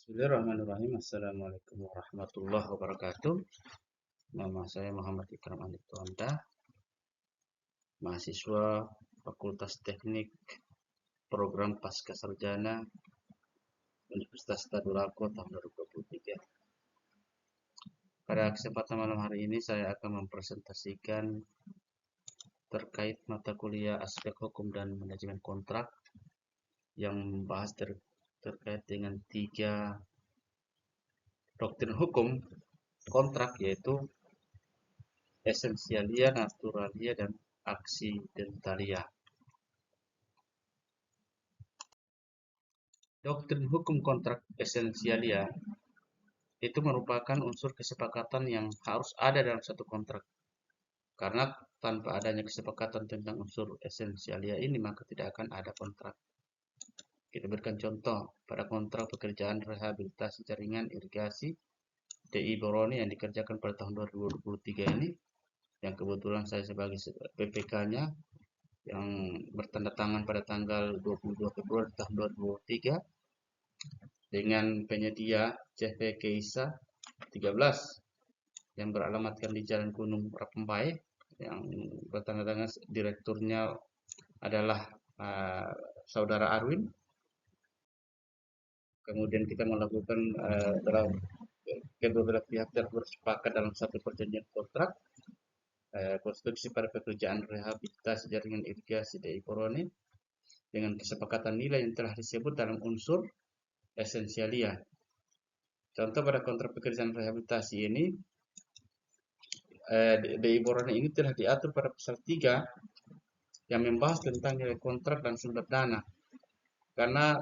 Bismillahirrahmanirrahim. Assalamualaikum warahmatullahi wabarakatuh. Nama saya Muhammad Ikram Andik Tuanda, mahasiswa Fakultas Teknik Program Pasca Sarjana Universitas Tadulako tahun 2023. Pada kesempatan malam hari ini saya akan mempresentasikan terkait mata kuliah aspek hukum dan manajemen kontrak yang membahas terkait dengan 3 doktrin hukum kontrak, yaitu esensialia, naturalia, dan aksidentalia. Doktrin hukum kontrak esensialia itu merupakan unsur kesepakatan yang harus ada dalam satu kontrak. Karena tanpa adanya kesepakatan tentang unsur esensialia ini, maka tidak akan ada kontrak. Kita berikan contoh pada kontrak pekerjaan rehabilitasi jaringan irigasi DI Boroni yang dikerjakan pada tahun 2023 ini, yang kebetulan saya sebagai PPK-nya yang bertanda tangan pada tanggal 22 Februari tahun 2023 dengan penyedia CV Keisa 13 yang beralamatkan di Jalan Gunung Rapembai, yang bertanda tangan direkturnya adalah Saudara Arwin. Kemudian kita melakukan dalam kedua belah pihak telah bersepakat dalam satu perjanjian kontrak konstruksi pada pekerjaan rehabilitasi jaringan irigasi DI Boroni dengan kesepakatan nilai yang telah disebut dalam unsur esensialia. Contoh pada kontrak pekerjaan rehabilitasi ini, DI Boroni ini telah diatur pada pasal 3 yang membahas tentang nilai kontrak dan sumber dana. Karena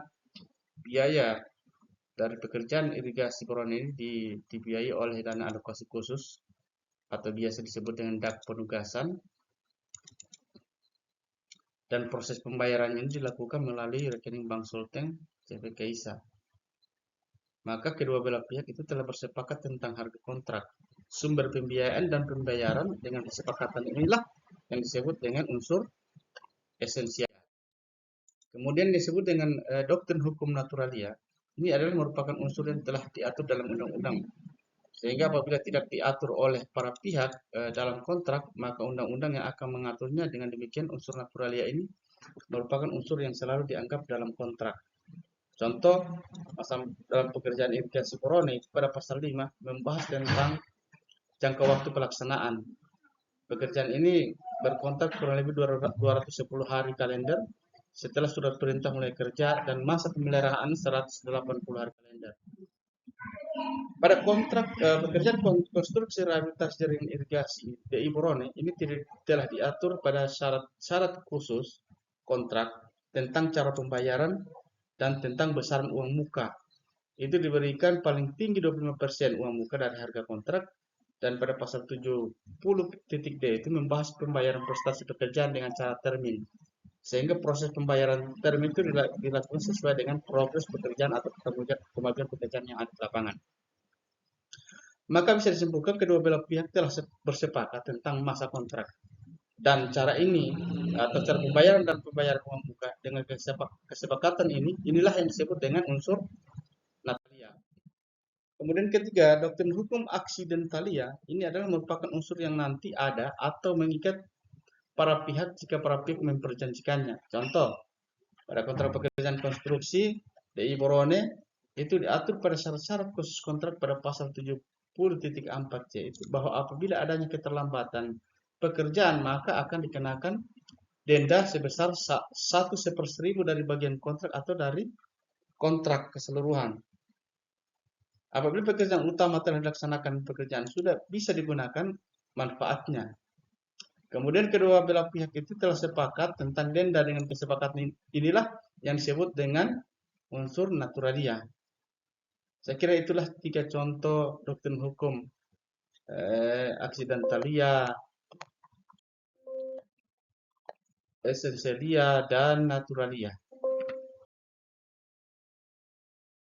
biaya dari pekerjaan irigasi Boroni ini dibiayai oleh dana alokasi khusus atau biasa disebut dengan DAK penugasan, dan proses pembayaran ini dilakukan melalui rekening Bank Sulteng CV Keisa. Maka kedua belah pihak itu telah bersepakat tentang harga kontrak. Sumber pembiayaan dan pembayaran dengan kesepakatan inilah yang disebut dengan unsur esensial. Kemudian disebut dengan doktrin hukum naturalia. Ini adalah merupakan unsur yang telah diatur dalam undang-undang. Sehingga apabila tidak diatur oleh para pihak dalam kontrak, maka undang-undang yang akan mengaturnya. Dengan demikian unsur naturalia ini merupakan unsur yang selalu dianggap dalam kontrak. Contoh, dalam pekerjaan irigasi Boroni pada pasal 5 membahas tentang jangka waktu pelaksanaan. Pekerjaan ini berkontrak kurang lebih 210 hari kalender setelah surat perintah mulai kerja dan masa pemeliharaan 180 hari kalender. Pada kontrak pekerjaan konstruksi rehabilitasi jaringan irigasi DI Boroni ini telah diatur pada syarat khusus kontrak tentang cara pembayaran dan tentang besaran uang muka. Itu diberikan paling tinggi 25% uang muka dari harga kontrak, dan pada pasal 70.d itu membahas pembayaran prestasi pekerjaan dengan cara termin. Sehingga proses pembayaran termin itu dilakukan sesuai dengan progres pekerjaan atau kemajuan pekerjaan yang ada di lapangan. Maka bisa disimpulkan kedua belah pihak telah bersepakat tentang masa kontrak. Dan cara ini atau cara pembayaran dan pembayaran uang muka dengan kesepakatan inilah yang disebut dengan unsur naturalia. Kemudian ketiga, doktrin hukum aksidentalia ini adalah merupakan unsur yang nanti ada atau mengikat para pihak jika para pihak memperjanjikannya. Contoh, pada kontrak pekerjaan konstruksi DI Boroni itu diatur pada syarat-syarat khusus kontrak pada pasal 70.4c itu bahwa apabila adanya keterlambatan pekerjaan maka akan dikenakan denda sebesar 1/1000 dari bagian kontrak atau dari kontrak keseluruhan. Apabila pekerjaan utama telah dilaksanakan, pekerjaan sudah bisa digunakan manfaatnya. Kemudian kedua belah pihak itu telah sepakat tentang denda. Dengan kesepakatan inilah yang disebut dengan unsur naturalia. Saya kira itulah 3 contoh doktrin hukum aksidentalia, esensialia, dan naturalia.